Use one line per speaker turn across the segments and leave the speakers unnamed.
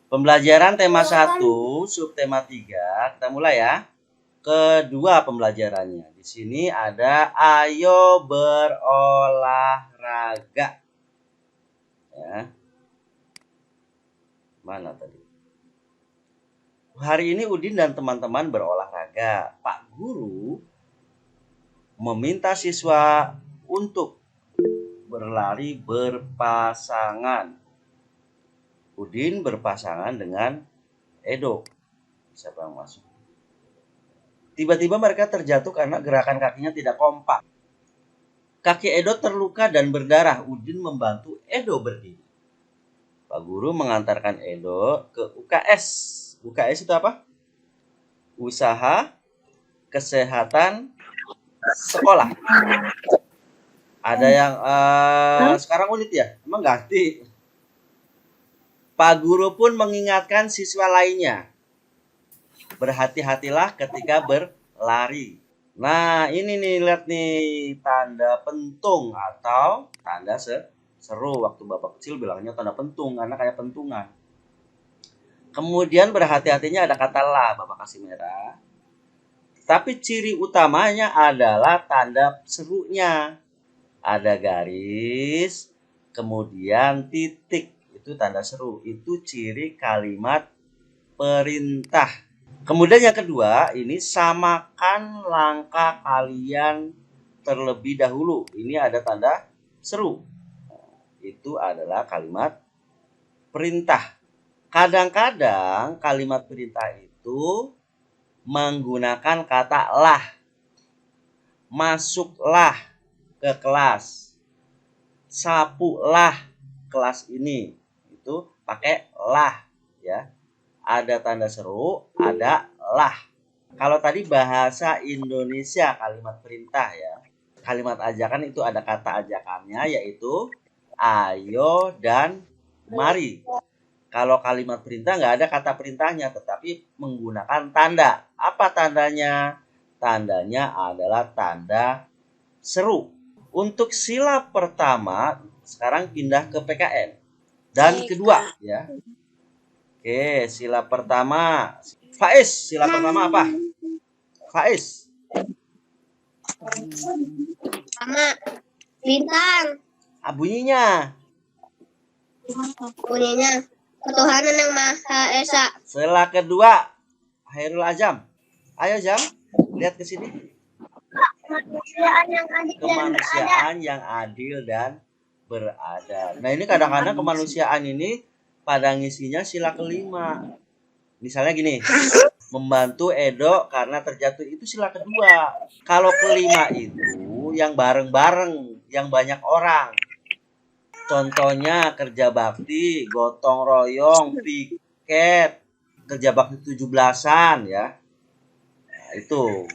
Pembelajaran tema 1, subtema 3, kita mulai ya. Kedua pembelajarannya. Di sini ada ayo berolahraga. Ya. Mana tadi? Hari ini Udin dan teman-teman berolahraga. Pak Guru meminta siswa untuk berlari berpasangan. Udin berpasangan dengan Edo. Siapa yang masuk? Tiba-tiba mereka terjatuh karena gerakan kakinya tidak kompak. Kaki Edo terluka dan berdarah. Udin membantu Edo berdiri. Pak Guru mengantarkan Edo ke UKS. UKS itu apa? Usaha Kesehatan Sekolah. Ada yang sekarang unit ya? Emang ganti? Pak Guru pun mengingatkan siswa lainnya. Berhati-hatilah ketika berlari. Nah, ini nih, lihat nih, tanda pentung atau tanda seru. Waktu Bapak kecil bilangnya tanda pentung, karena kayak pentungan. Kemudian berhati-hatinya ada kata lah, Bapak kasih merah. Tapi ciri utamanya adalah tanda serunya. Ada garis, kemudian titik. Itu tanda seru, itu ciri kalimat perintah. Kemudian yang kedua, ini samakan langkah kalian terlebih dahulu. Ini ada tanda seru. Itu adalah kalimat perintah. Kadang-kadang kalimat perintah itu menggunakan kata lah. Masuklah ke kelas. Sapulah kelas ini. Itu pakai lah ya. Ada tanda seru, ada lah. Kalau tadi bahasa Indonesia kalimat perintah ya. Kalimat ajakan itu ada kata ajakannya yaitu ayo dan mari. Kalau kalimat perintah nggak ada kata perintahnya tetapi menggunakan tanda. Apa tandanya? Tandanya adalah tanda seru. Untuk sila pertama sekarang pindah ke PKN. Dan kedua ya. Oke, sila pertama. Faiz, sila pertama apa? Faiz.
Sama lintang.
Bunyinya.
Bunyinya ketuhanan yang Maha Esa.
Sila kedua, Hairul Azam. Ayo Jam, lihat ke sini. Kemanusiaan yang adil dan beradab. Nah ini kadang-kadang kemanusiaan ini pada ngisinya sila kelima. Misalnya gini, membantu Edo karena terjatuh itu sila kedua. Kalau kelima itu yang bareng-bareng, yang banyak orang. Contohnya kerja bakti, gotong royong, piket, kerja bakti 17-an ya. Nah, itu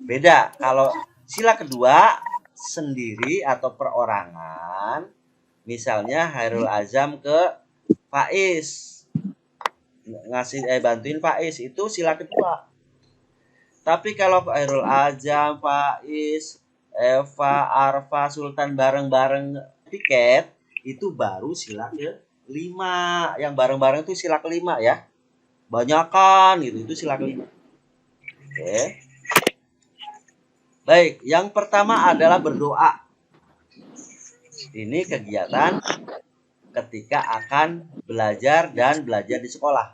beda. Kalau sila kedua sendiri atau perorangan, misalnya Hairul Azam ke Faiz. Ngasih bantuin Faiz itu sila kedua. Tapi kalau Hairul Azam, Faiz, Eva, Arfa, Sultan bareng-bareng piket itu baru sila kelima. Yang bareng-bareng itu sila kelima ya. Banyakan gitu itu sila kelima. Oke. Baik, yang pertama adalah berdoa. Ini kegiatan ketika akan belajar dan belajar di sekolah.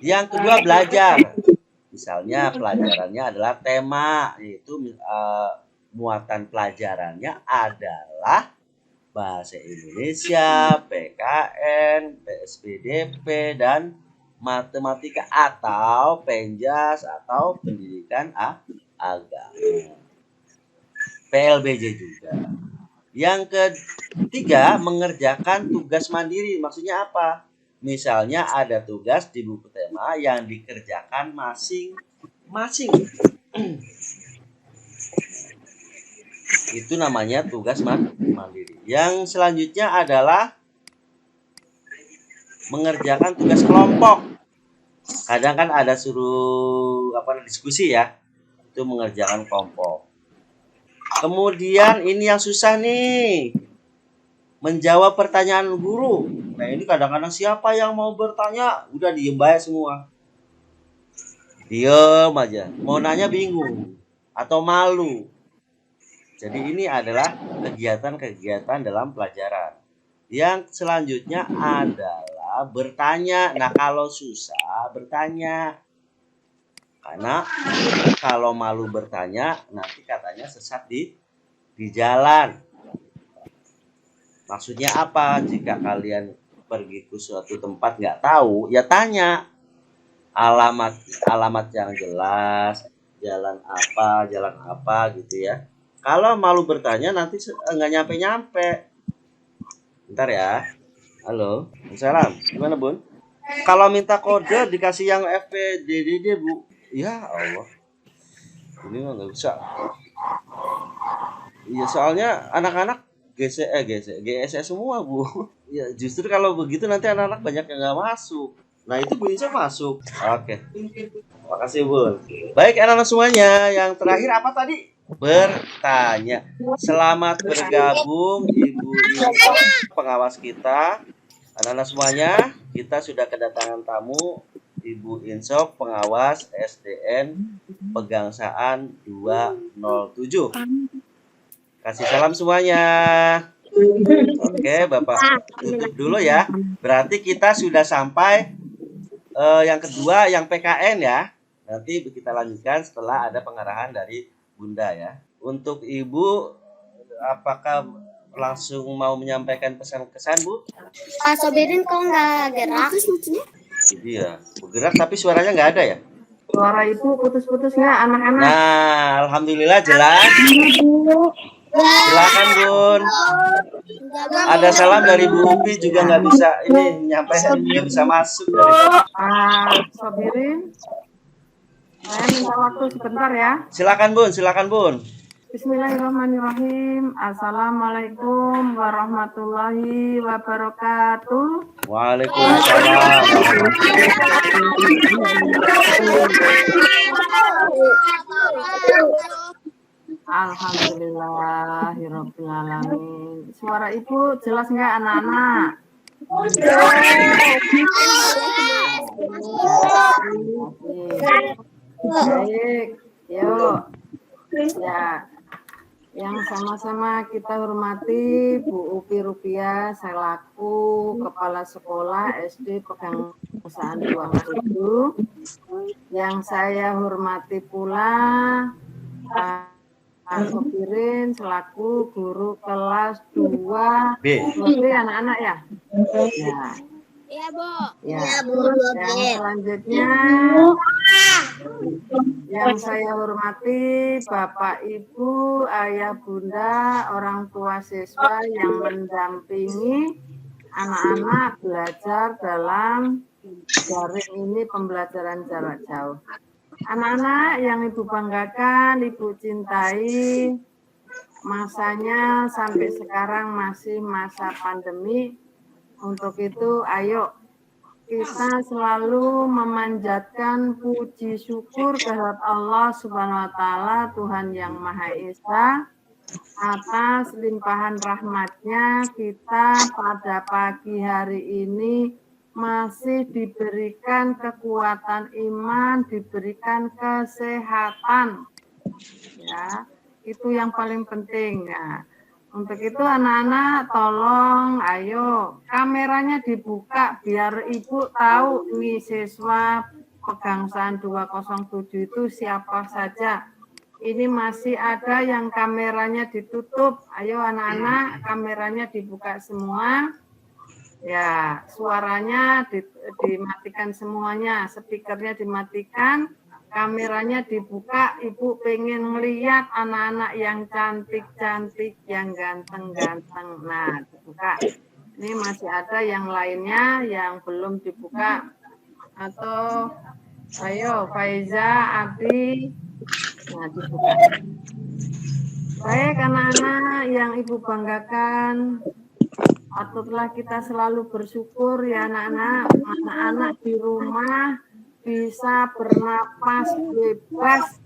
Yang kedua belajar. Misalnya pelajarannya adalah tema, yaitu muatan pelajarannya adalah bahasa Indonesia, PKN, PSBDP, dan matematika atau penjas atau pendidikan agama. PLBJ juga. Yang ketiga, mengerjakan tugas mandiri. Maksudnya apa? Misalnya ada tugas di buku tema yang dikerjakan masing-masing. Itu namanya tugas mandiri. Yang selanjutnya adalah mengerjakan tugas kelompok. Kadang kan ada suruh diskusi ya. Itu mengerjakan kelompok. Kemudian ini yang susah nih. menjawab pertanyaan guru. Nah ini kadang-kadang siapa yang mau bertanya, udah diem aja semua. Diem aja, mau nanya bingung atau malu. Jadi ini adalah kegiatan-kegiatan dalam pelajaran. Yang selanjutnya adalah bertanya. Nah kalau susah bertanya. Karena kalau malu bertanya nanti katanya sesat di jalan. Maksudnya apa? Jika kalian pergi ke suatu tempat nggak tahu, ya tanya alamat yang jelas, jalan apa gitu ya. Kalau malu bertanya nanti nggak nyampe. Bentar ya. Halo, salam. Gimana Bun? Kalau minta kode dikasih yang FPDDD Bu. Ya Allah, ini mah nggak bisa. Iya soalnya anak-anak GSS semua Bu. Ya justru kalau begitu nanti anak-anak banyak yang nggak masuk. Nah itu Bu Insa masuk. Oke. Makasih Bun. Baik anak-anak semuanya. Yang terakhir apa tadi? Bertanya. Selamat bergabung Ibu Insa, pengawas kita. Anak-anak semuanya, kita sudah kedatangan tamu Ibu Insok, pengawas SDN Pegangsaan 207. Kasih salam semuanya. Oke, Bapak tutup dulu ya. Berarti kita sudah sampai yang kedua, yang PKN ya. Nanti kita lanjutkan setelah ada pengarahan dari Bunda ya. Untuk Ibu, apakah langsung mau menyampaikan pesan-kesan Bu?
Pak Sobirin kok nggak gerak?
Jadi ya, bergerak tapi suaranya nggak ada ya?
Suara ibu putus-putus nggak anak-anak?
Nah, alhamdulillah jelas. Silakan Bun. Ada salam dari Bu Upi juga nggak bisa ini menyampaikan, nggak bisa masuk dari.
Sobirin, saya minta waktu sebentar ya.
Silakan Bun.
Bismillahirrahmanirrahim. Assalamualaikum warahmatullahi wabarakatuh.
Waalaikumsalam.
Alhamdulillahirrahmanirrahim. Suara ibu jelas nggak anak-anak? Baik, yuk. Ya, yang sama-sama kita hormati Bu Upi Rupiah selaku Kepala Sekolah SD Pegangsaan 207. Yang saya hormati pula Pak Sobirin selaku guru kelas 2 B anak-anak ya? Ya.
Iya, Bu.
Ya.
Iya, Bu.
Yang selanjutnya yang saya hormati Bapak Ibu, Ayah Bunda, orang tua siswa yang mendampingi anak-anak belajar dalam daring ini, pembelajaran jarak jauh. Anak-anak yang Ibu banggakan, Ibu cintai, masanya sampai sekarang masih masa pandemi. Untuk itu, ayo kita selalu memanjatkan puji syukur kehadirat Allah Subhanahu wa Ta'ala, Tuhan yang Maha Esa, atas limpahan rahmatnya kita pada pagi hari ini masih diberikan kekuatan iman, diberikan kesehatan. Ya, itu yang paling penting ya. Untuk itu anak-anak tolong ayo kameranya dibuka biar Ibu tahu nih siswa Pegangsaan 207 itu siapa saja. Ini masih ada yang kameranya ditutup. Ayo anak-anak kameranya dibuka semua. Ya, suaranya dimatikan semuanya, speakernya dimatikan. Kameranya dibuka, Ibu pengen melihat anak-anak yang cantik-cantik, yang ganteng-ganteng. Nah, dibuka. Ini masih ada yang lainnya yang belum dibuka. Atau, ayo Faiza, Abi, nah dibuka. Baik anak-anak yang Ibu banggakan, patutlah kita selalu bersyukur ya anak-anak di rumah bisa bernapas bebas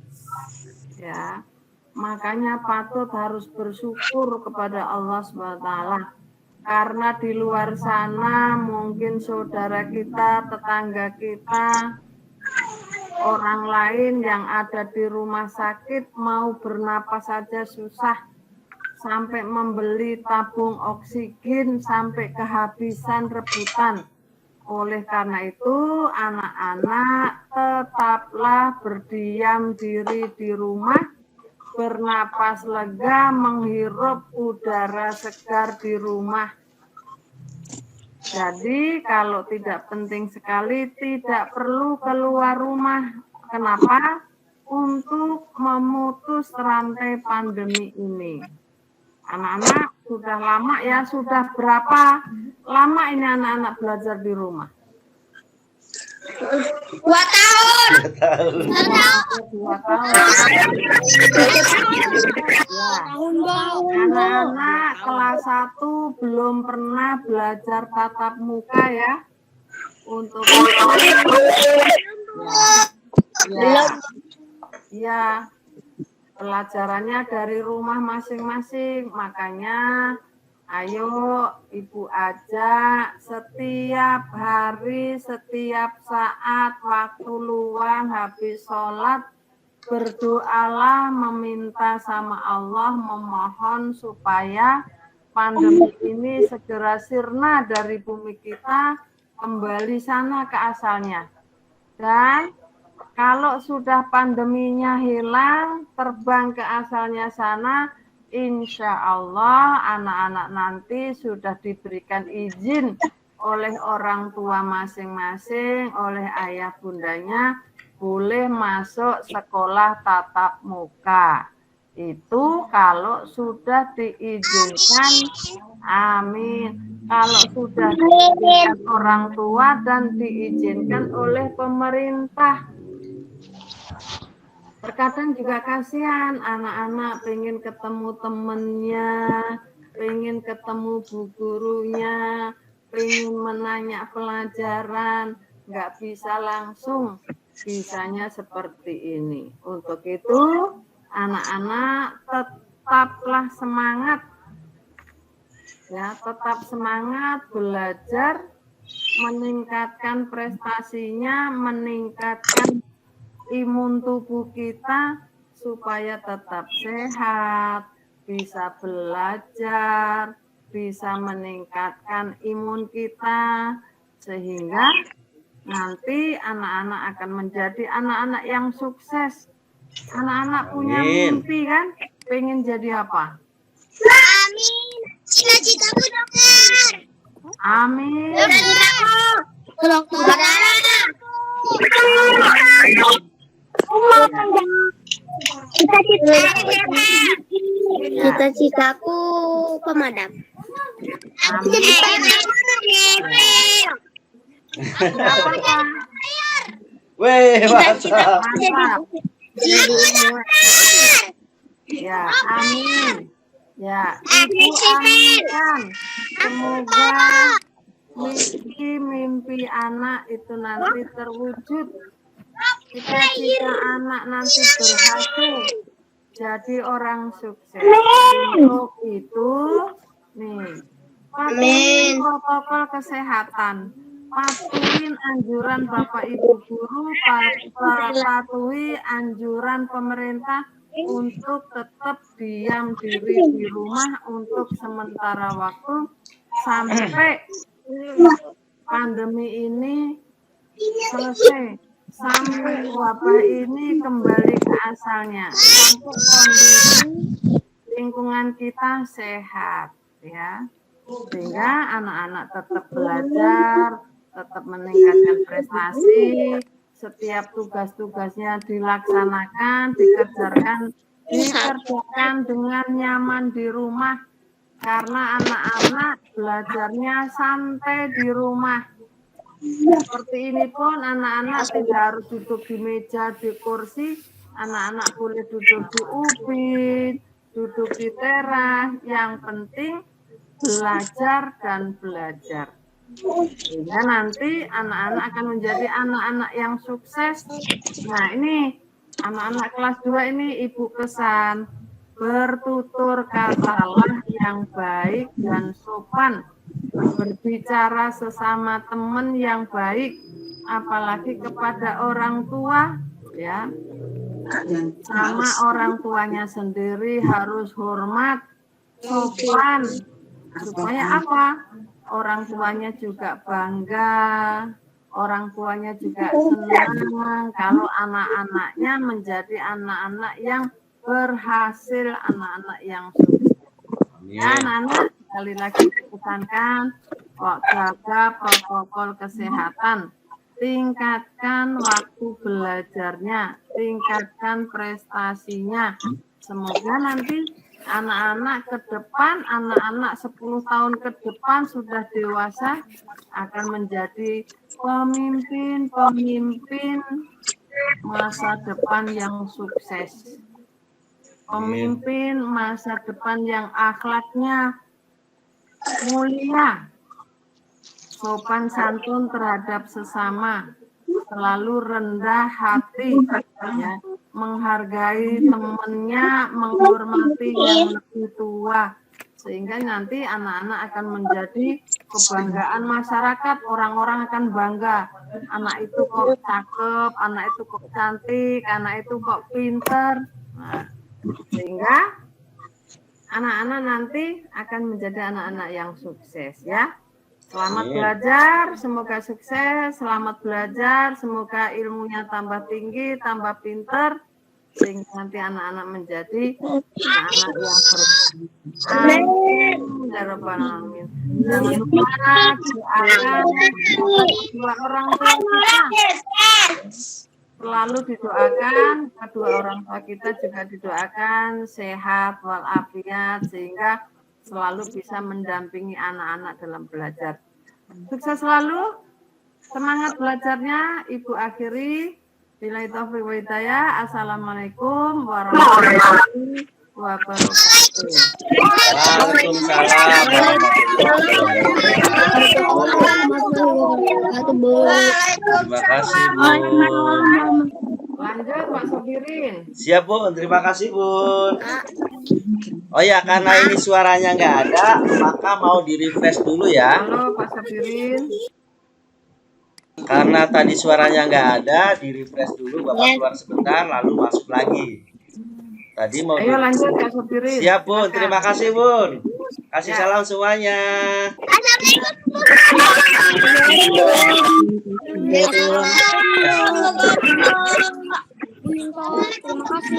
ya, makanya patut harus bersyukur kepada Allah SWT. Karena di luar sana mungkin saudara kita, tetangga kita, orang lain yang ada di rumah sakit mau bernapas saja susah, sampai membeli tabung oksigen sampai kehabisan rebutan. Oleh karena itu, anak-anak tetaplah berdiam diri di rumah, bernapas lega, menghirup udara segar di rumah. Jadi kalau tidak penting sekali, tidak perlu keluar rumah. Kenapa? Untuk memutus rantai pandemi ini. Anak-anak sudah lama ya, sudah berapa lama ini anak-anak belajar di rumah?
2 tahun.
2 tahun. Anak-anak kelas 1 belum pernah belajar tatap muka ya. Untuk itu, ya, pelajarannya dari rumah masing-masing. Makanya ayo Ibu ajak setiap hari, setiap saat, waktu luang, habis sholat, berdoalah meminta sama Allah, memohon supaya pandemi ini segera sirna dari bumi kita, kembali sana ke asalnya. Dan kalau sudah pandeminya hilang, terbang ke asalnya sana, insya Allah anak-anak nanti sudah diberikan izin oleh orang tua masing-masing, oleh ayah bundanya, boleh masuk sekolah tatap muka. Itu kalau sudah diizinkan, amin. Kalau sudah diizinkan orang tua dan diizinkan oleh pemerintah. Terkadang juga kasihan anak-anak pengen ketemu temennya, pengen ketemu bu gurunya, pengen menanya pelajaran, nggak bisa langsung, bisanya seperti ini. Untuk itu anak-anak tetaplah semangat, ya, tetap semangat belajar, meningkatkan prestasinya, meningkatkan imun tubuh kita supaya tetap sehat, bisa belajar, bisa meningkatkan imun kita, sehingga nanti anak-anak akan menjadi anak-anak yang sukses. Anak-anak punya mimpi kan? Pengen jadi apa?
Amin. Cita-citaku dokter.
Amin.
Cita-citaku dokter. Cita-citaku pemadam.
Weh, mantap.
Ya, amin. Ya, Ibu aminkan. Semoga mimpi anak itu nanti terwujud. Cita-cita anak nanti berhasil jadi orang sukses. Untuk itu, nih, patuhin protokol kesehatan, patuhin anjuran Bapak Ibu guru, patuhi anjuran pemerintah untuk tetap diam diri di rumah untuk sementara waktu sampai pandemi ini selesai, sampai wabah ini kembali ke asalnya, sampai kondisi lingkungan kita sehat, ya, sehingga anak-anak tetap belajar, tetap meningkatkan prestasi, setiap tugas-tugasnya dilaksanakan, dikerjakan dengan nyaman di rumah, karena anak-anak belajarnya santai di rumah. Seperti ini pun anak-anak tidak harus duduk di meja, di kursi, anak-anak boleh duduk di ubin, duduk di teras, yang penting belajar dan belajar. Sehingga nanti anak-anak akan menjadi anak-anak yang sukses. Nah, ini anak-anak kelas 2 ini Ibu pesan, bertutur katalah yang baik dan sopan, berbicara sesama teman yang baik, apalagi kepada orang tua, ya. Sama orang tuanya sendiri harus hormat, sopan, supaya apa? Orang tuanya juga bangga, orang tuanya juga senang kalau anak-anaknya menjadi anak-anak yang berhasil, anak-anak yang sukses. Ya, anak-anak, sekali lagi ditekankan, kok jaga protokol kesehatan, tingkatkan waktu belajarnya, tingkatkan prestasinya. Semoga nanti anak-anak ke depan, anak-anak 10 tahun ke depan sudah dewasa akan menjadi pemimpin masa depan yang sukses. Pemimpin masa depan yang akhlaknya mulia, sopan santun terhadap sesama, selalu rendah hati, ya, menghargai temannya, menghormati yang lebih tua, sehingga nanti anak-anak akan menjadi kebanggaan masyarakat. Orang-orang akan bangga, anak itu kok cakep, anak itu kok cantik, anak itu kok pinter. Nah, sehingga anak-anak nanti akan menjadi anak-anak yang sukses, ya. Selamat belajar, semoga sukses. Selamat belajar, semoga ilmunya tambah tinggi, tambah pinter, sehingga nanti anak-anak menjadi anak yang berguna. Amin. Ya Rabbal Alamin. Jangan lupa doakan kedua orang tua kita. Selalu didoakan, kedua orang tua kita juga didoakan sehat walafiat, sehingga selalu bisa mendampingi anak-anak dalam belajar. Sukses selalu, semangat belajarnya. Ibu akhiri, billahi taufiq wa hidayah. Assalamualaikum warahmatullahi wabarakatuh.
Waalaikumsalam Terima kasih, Bu.
Lanjut, Pak Sobirin.
Siap, Bu. Terima kasih, Bun. Oh ya, karena ini suaranya nggak ada, maka mau di-refresh dulu ya.
Halo, Pak Sobirin.
Karena tadi suaranya nggak ada, di-refresh dulu. Bapak keluar sebentar, lalu masuk lagi. Tadi mau
Ayo lanjut, Pak Sobirin.
Siap, Bun. Terima kasih, Bun. Kasih salam semuanya.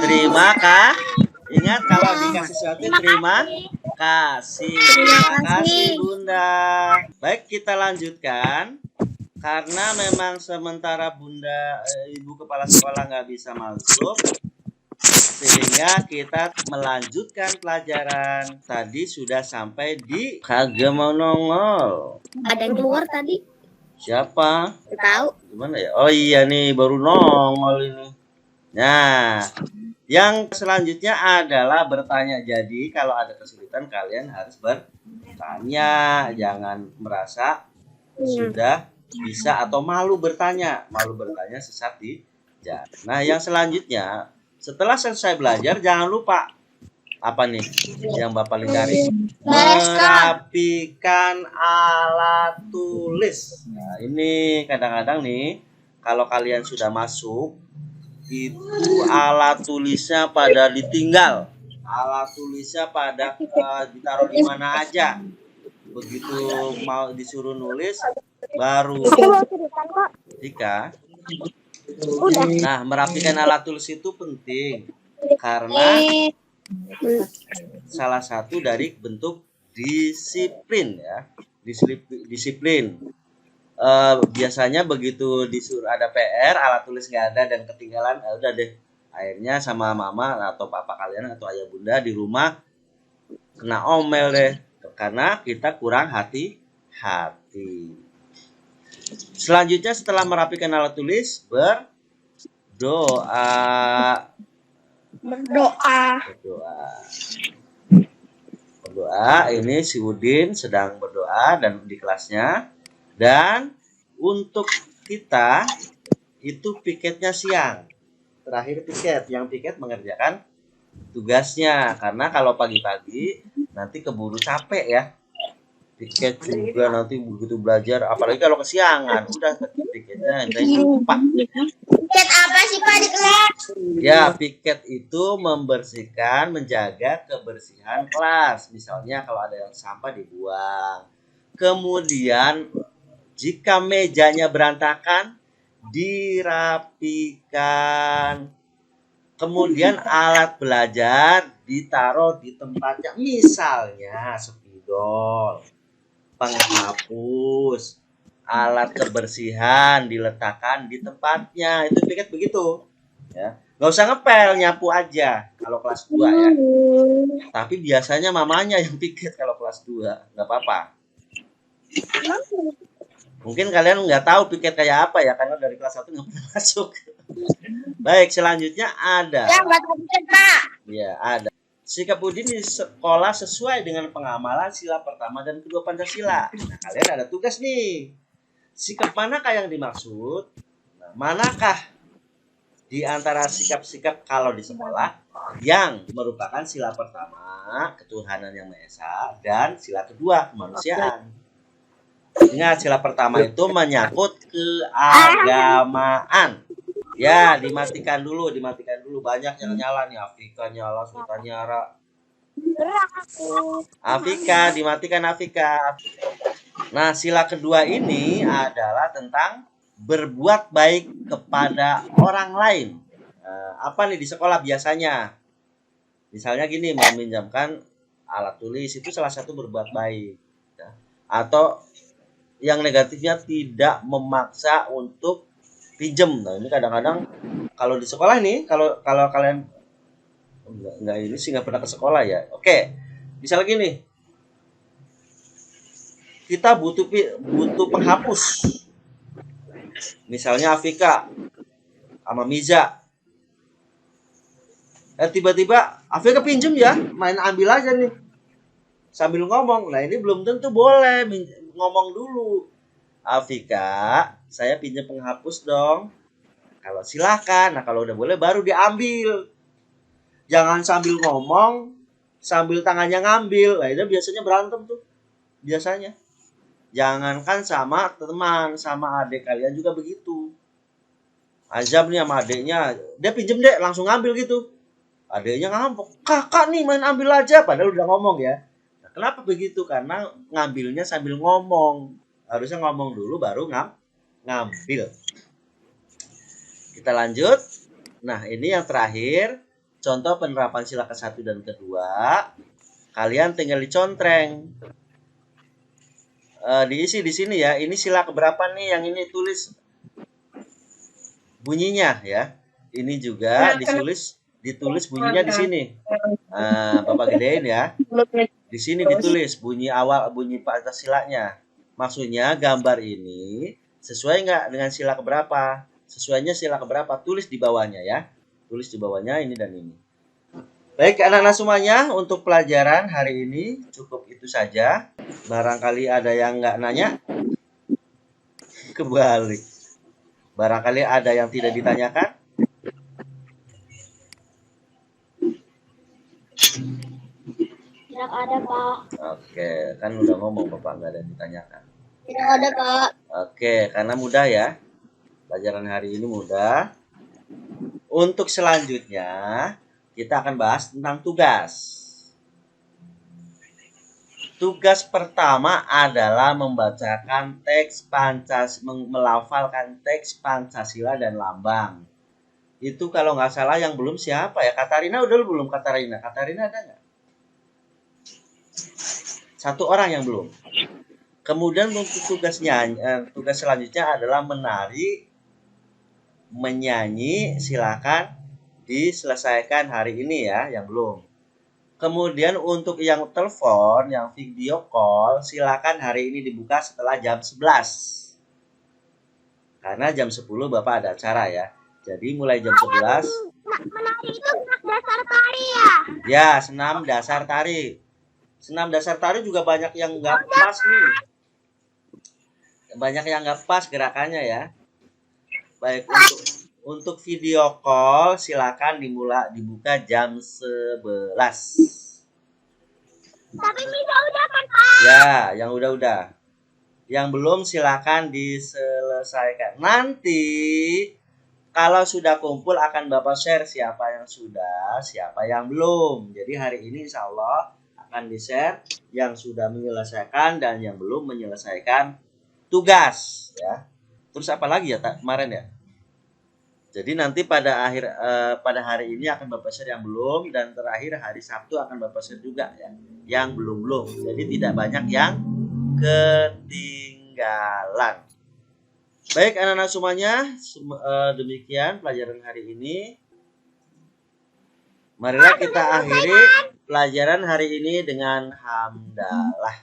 Terima kasih. Ingat kalau dikasih sesuatu terima kasih. Terima kasih, Bunda. Baik, kita lanjutkan. Karena memang sementara Bunda Ibu Kepala Sekolah nggak bisa masuk, sehingga kita melanjutkan pelajaran. Tadi sudah sampai di kagak mau nongol.
Ada yang keluar tadi.
Siapa?
Tahu.
Gimana ya? Oh iya nih, baru nongol ini. Nah, yang selanjutnya adalah bertanya. Jadi kalau ada kesulitan kalian harus bertanya. Jangan merasa sudah bisa atau malu bertanya. Malu bertanya sesat di jalan. Nah, yang selanjutnya, setelah selesai belajar, jangan lupa apa nih yang Bapak lingkari? Merapikan alat tulis. Nah, ini kadang-kadang nih, kalau kalian sudah masuk, itu alat tulisnya pada ditinggal. Alat tulisnya pada ditaruh di mana aja. Begitu mau disuruh nulis, baru jika nah, merapikan alat tulis itu penting karena salah satu dari bentuk disiplin ya. Disiplin. Biasanya begitu disuruh ada PR, alat tulis nggak ada dan ketinggalan, udah deh. Akhirnya sama mama atau papa kalian atau ayah bunda di rumah kena omel deh. Karena kita kurang hati-hati. Selanjutnya setelah merapikan alat tulis, berdoa. Ini si Udin sedang berdoa dan di kelasnya. Dan untuk kita itu piketnya siang. Terakhir piket, yang piket mengerjakan tugasnya. Karena kalau pagi-pagi nanti keburu capek ya. Piket juga nanti begitu belajar, apalagi kalau kesiangan, udah piketnya lupa.
Piket apa sih Pak di kelas?
Ya, piket itu membersihkan, menjaga kebersihan kelas. Misalnya kalau ada yang sampah dibuang. Kemudian jika mejanya berantakan, dirapikan. Kemudian alat belajar ditaruh di tempatnya, misalnya spidol, penghapus, alat kebersihan diletakkan di tempatnya. Itu piket begitu ya. Nggak usah ngepel, nyapu aja kalau kelas 2 ya. Tapi biasanya mamanya yang piket kalau kelas 2. Nggak apa-apa. Mungkin kalian nggak tahu piket kayak apa ya, karena dari kelas 1 nggak pernah masuk. Baik, selanjutnya ada.
Ya, buat piket Pak.
Ya, ada. Sikap budi di sekolah sesuai dengan pengamalan sila pertama dan kedua Pancasila. Nah, kalian ada tugas nih. Sikap manakah yang dimaksud? Nah, manakah di antara sikap-sikap kalau di sekolah yang merupakan sila pertama, ketuhanan yang Maha Esa, dan sila kedua, kemanusiaan. Ingat, sila pertama itu menyangkut keagamaan. Ya, dimatikan dulu. Banyak yang nyala nih. Afika nyala, Sultan nyala. Afika, dimatikan Afika. Nah, sila kedua ini adalah tentang berbuat baik kepada orang lain. Apa nih di sekolah biasanya? Misalnya gini, meminjamkan alat tulis itu salah satu berbuat baik. Ya. Atau yang negatifnya tidak memaksa untuk pinjem. Nah, ini kadang-kadang kalau di sekolah nih, kalau kalian enggak ini sih nggak pernah ke sekolah ya. Oke. Misalnya gini. Kita butuh penghapus. Misalnya Afika sama Miza. Tiba-tiba Afika pinjem ya, main ambil aja nih. Sambil ngomong. Nah, ini belum tentu boleh ngomong dulu. Afika, saya pinjam penghapus dong. Kalau silakan. Nah, kalau udah boleh baru diambil. Jangan sambil ngomong, sambil tangannya ngambil. Nah, itu biasanya berantem tuh. Biasanya. Jangankan sama teman, sama adik kalian juga begitu. Azab nih sama adiknya, dia pinjem deh, langsung ngambil gitu. Adiknya ngambek, kakak nih main ambil aja, padahal udah ngomong ya. Nah, kenapa begitu? Karena ngambilnya sambil ngomong. Harusnya ngomong dulu baru ngambil. Kita lanjut. Nah, ini yang terakhir. Contoh penerapan sila ke-1 dan kedua. Kalian tinggal dicontreng. Diisi di sini ya. Ini sila keberapa nih yang ini tulis bunyinya ya. Ini juga ditulis bunyinya di sini. Bapak gedein ya. Di sini ditulis bunyi awal, bunyi Pancasilanya. Maksudnya gambar ini sesuai nggak dengan sila keberapa? Sesuainya sila keberapa? Tulis di bawahnya ya. Tulis di bawahnya ini dan ini. Baik anak-anak semuanya, untuk pelajaran hari ini cukup itu saja. Barangkali ada yang nggak nanya? Kebalik. Barangkali ada yang tidak ditanyakan?
Tidak ada Pak.
Oke, kan udah ngomong Bapak nggak ada yang ditanyakan.
Tidak ada Pak.
Oke, karena mudah ya. Pelajaran hari ini mudah. Untuk selanjutnya, kita akan bahas tentang tugas. Tugas pertama adalah membacakan teks melafalkan teks Pancasila dan lambang. Itu kalau nggak salah yang belum siapa ya? Katarina udah belum? Katarina ada nggak? Satu orang yang belum. Kemudian untuk tugas selanjutnya adalah menari, menyanyi. Silakan diselesaikan hari ini ya, yang belum. Kemudian untuk yang telepon, yang video call, silakan hari ini dibuka setelah jam 11. Karena jam 10 Bapak ada acara ya. Jadi mulai jam 11.
Menari itu dasar tari ya?
Ya, senam dasar tari. Senam dasar tari juga banyak yang nggak pas nih. Banyak yang nggak pas gerakannya ya. Baik, Untuk video call silakan dibuka jam 11.
Tapi bisa udah kan Pak?
Ya, yang udah. Yang belum silakan diselesaikan. Nanti kalau sudah kumpul akan Bapak share siapa yang sudah, siapa yang belum. Jadi hari ini insya Allah akan di-share yang sudah menyelesaikan dan yang belum menyelesaikan tugas. Ya. Terus apa lagi ya kemarin ya? Jadi nanti pada hari ini akan Bapak share yang belum, dan terakhir hari Sabtu akan Bapak share juga ya, yang belum. Jadi tidak banyak yang ketinggalan. Baik anak-anak semuanya, demikian pelajaran hari ini. Marilah kita akhiri pelajaran hari ini dengan hamdalah.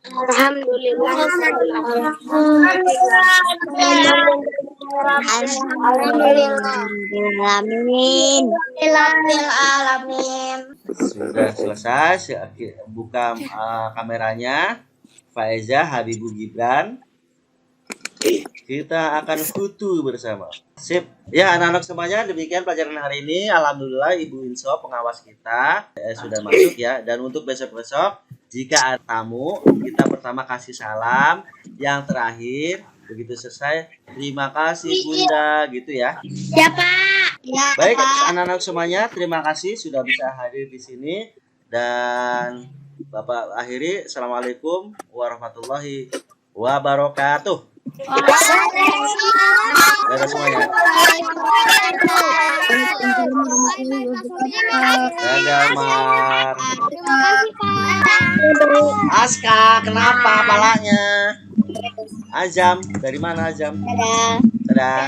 Alhamdulillah. Alamin.
Sudah selesai, buka kameranya. Faiza Habibu Gibran. Kita akan foto bersama. Sip. Ya anak-anak semuanya, demikian pelajaran hari ini. Alhamdulillah Ibu Inso pengawas kita sudah masuk ya. Dan untuk besok-besok jika ada tamu, kita pertama kasih salam, yang terakhir begitu selesai terima kasih Bunda gitu ya.
Ya Pak. Ya,
Baik
Pak.
anak-anak semuanya, terima kasih sudah bisa hadir di sini, dan Bapak akhiri. Assalamualaikum warahmatullahi wabarakatuh. Dadah semuanya. Dadah Mar.
Terima kasih Pak.
Aska, kenapa palanya? Azam, dari mana Azam?
Dadah.
Dadah.